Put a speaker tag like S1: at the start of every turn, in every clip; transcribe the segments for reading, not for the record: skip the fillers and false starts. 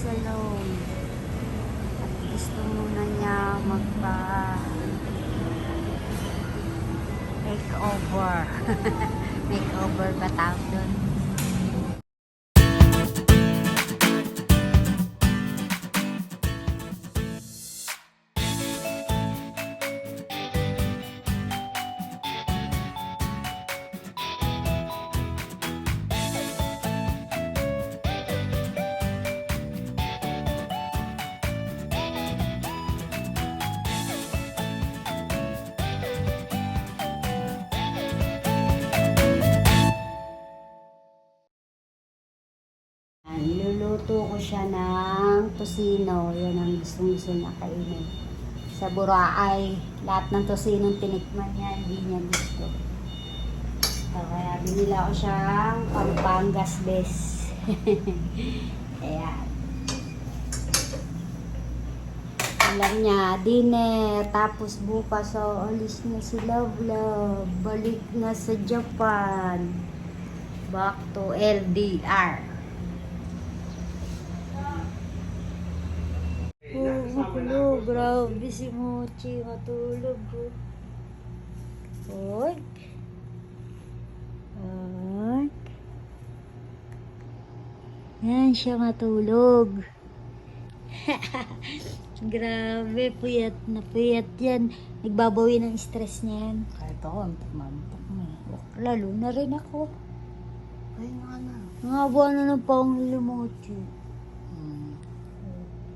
S1: salon. At gusto muna niya makeover. Makeover ba tawag doon? Niluluto ko siya ng tosino. Yan ang gustong-gusto niya kainin. Sa Boracay, lahat ng tosinong tinikman niya, hindi niya gusto. So, kaya binila ko siyang Pampangas bes. Ayan. Alam niya, dinner. Tapos bukas, alis na si Love Love. Balik na sa Japan. Back to LDR. Oh, grabe si Mochi. Matulog ko. Oy. Oy. Yan siya matulog. Grabe, puyat na puyat yan. Nagbabawi ng stress niya yan.
S2: Kahit ako, mantok mo.
S1: Lalo na rin ako.
S2: Ay, nga na.
S1: Nangaba na ng pangil Mochi.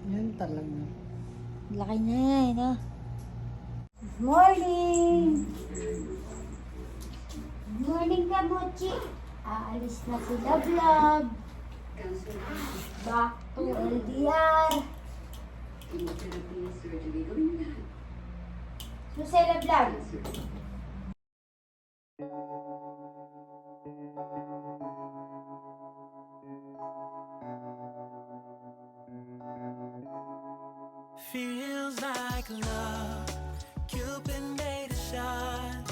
S2: Yan talaga.
S1: Laki na yan, ha? Morning! Morning ka, Mochi. Aalis na si Love Love. Back to LDR. So, si Love Love.
S3: Feels like love, Cupid made a shot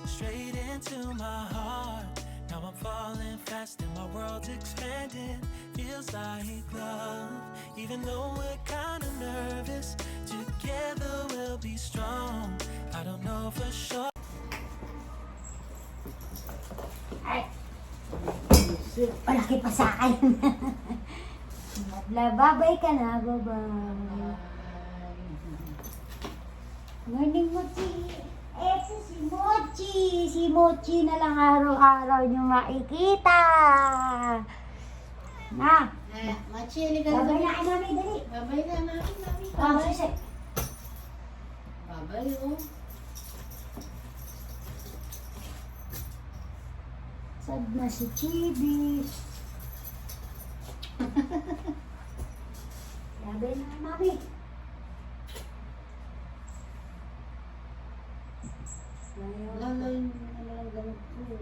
S3: straight into my heart. Now I'm falling fast and my world's expanding. Feels like love, even though we're kinda nervous. Together we'll be strong. I don't know for sure.
S1: Ay! Malaki pa sa akin. Babay ka na, babay. Morning, Mochi. Ese si Mochi. Si Mochi na lang araw-araw niyo makikita. Na.
S2: Machi, hindi ka
S1: Babay na kay Mami, dali.
S2: Babay na, mami.
S1: Susi.
S2: Babay, oh.
S1: Sad na si Chibi. Babay na kay Mami.
S2: Lalayin mo naman ang gamot ko.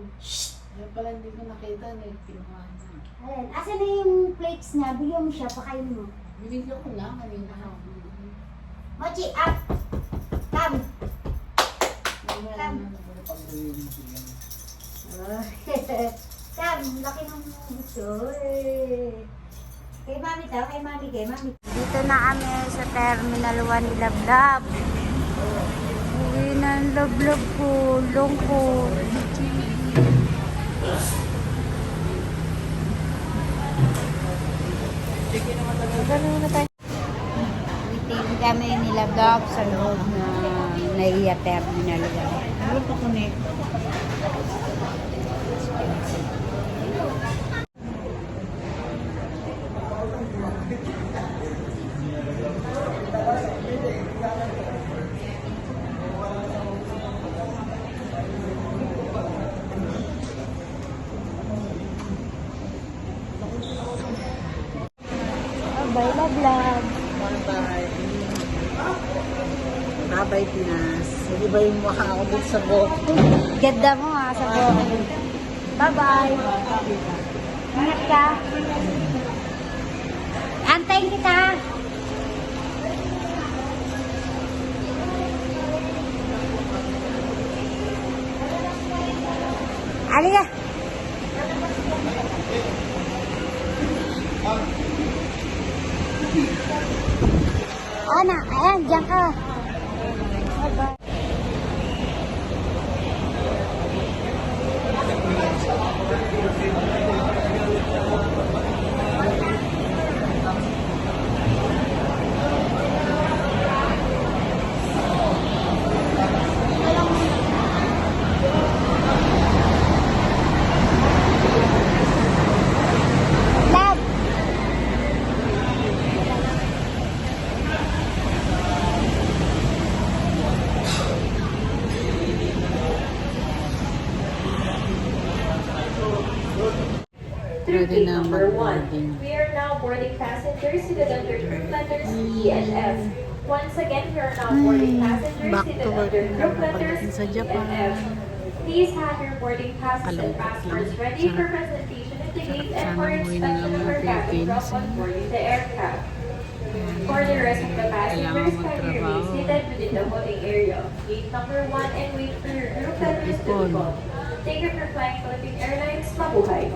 S2: Yan pala hindi ko nakita, kinuha niya.
S1: Ayan, asan na yung plates niya? Bigyan mo siya, pakain mo.
S2: Binigyan ko lang kanina.
S1: Mochi, up! Come! Come, laki ng gusto. Kay Mami daw, kay Mami. Dito na kami sa Terminal 1 ni Love Love. Uwi na ang Love Love ko. Lungkot. Meeting kami ni Love Love sa loob na Naiya Terminal 1.
S2: Ano pa ko ni?
S1: Bye, Love Love.
S2: Bye-bye. Bye-bye, Pinas. Hindi ba yung mukha ako dito sa boat?
S1: Ganda mo ha, sa buhay. Bye-bye. Ingat ka. Antayin kita. Halika. Ana, ayan, diyan ka. Bye-bye. Lab.
S4: Through gate number 1. We are now boarding passengers seated under group letters E and F. Once again, we are now boarding passengers
S2: back
S4: seated
S2: to work
S4: under
S2: na
S4: group
S2: naman
S4: letters
S2: pagdating sa
S4: E and
S2: Japan.
S4: F. Please have your boarding passes and
S2: Kalungkot
S4: passports
S2: lang.
S4: ready for presentation at the gate and for
S2: Sana umuwi na
S4: inspection
S2: lang
S4: of
S2: ng
S4: our cabin
S2: Philippines.
S4: drop on boarding the aircraft. For the rest of the passengers, kindly remain seated within the holding area. Gate number 1 and wait for your group letters to be called. Thank you for flying Philippine Airlines. Mabuhay!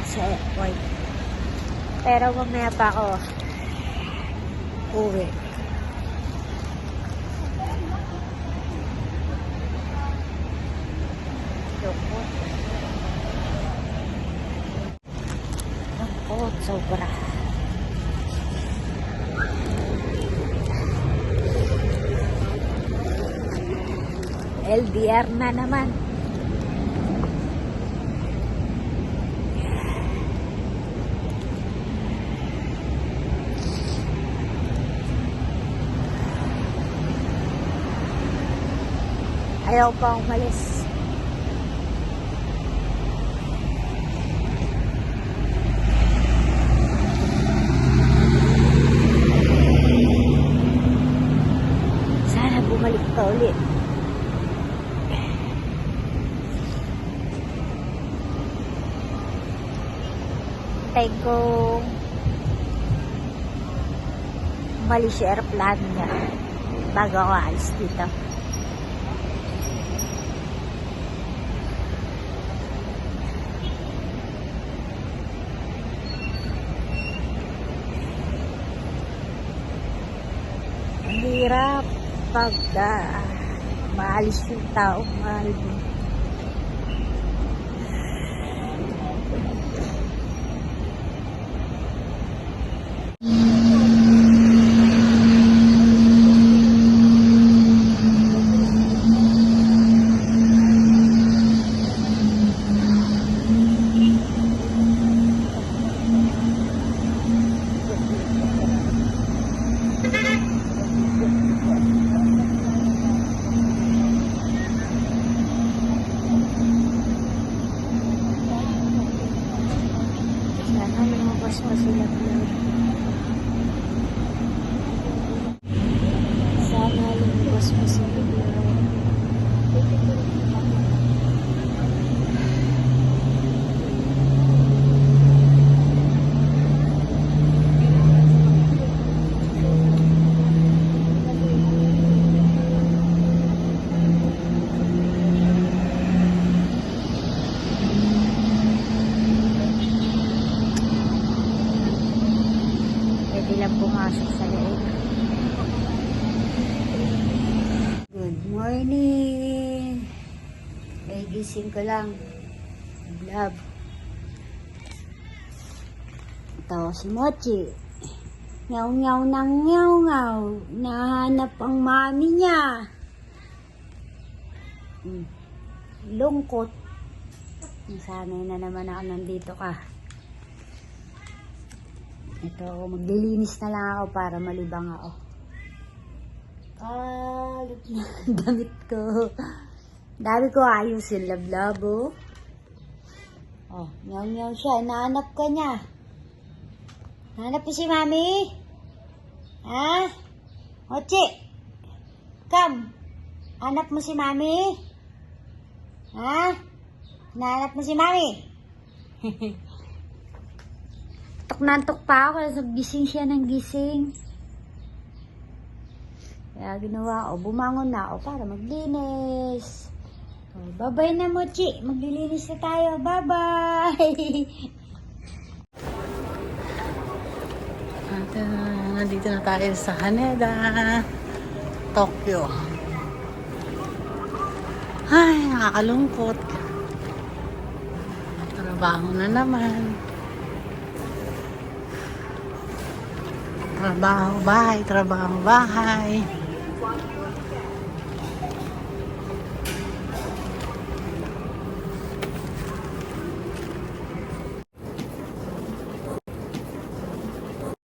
S1: Sa airport. Pero mamaya pa ako uwi. Lungkot. Lungkot, sobra. LDR na naman. Ayaw pa umalis. Sana bumalik pa ulit. Hintay ko umalis yung aeroplano niya bago ako alis dito. Ang hirap pag maalis yung taong mahal mo. Sana lumabas mo sila. Sana lumabas mo sila. Pwede lang pumasok sa loob. Good morning. Ay, gising ko lang. Love. Ito si Mochi. Ngaw-ngaw ng ngaw-ngaw. Nahanap ang mami niya. Lungkot. Nasanay na naman ako nandito ka. Ito, maglilinis na lang ako para malibang ako. Kalit na ang damit ko. Dami ko ayusin, lablabo. Oh, nyaw-nyaw siya. Nahanap ka niya. Nahanap mo si Mami? Ha? Mochi! Come! Hanap mo si Mami? Ha? Nahanap mo si Mami? Tok na antok pa ako. Gising siya ng gising. Kaya ginawa ko, bumangon na ako para maglinis. Oh, bye-bye na, Mochi. Maglilinis na tayo. Bye-bye!
S2: At nandito na tayo sa Haneda, Tokyo. Ay, nakakalungkot. Trabaho na naman. Trabaho bahay, trabaho bahay.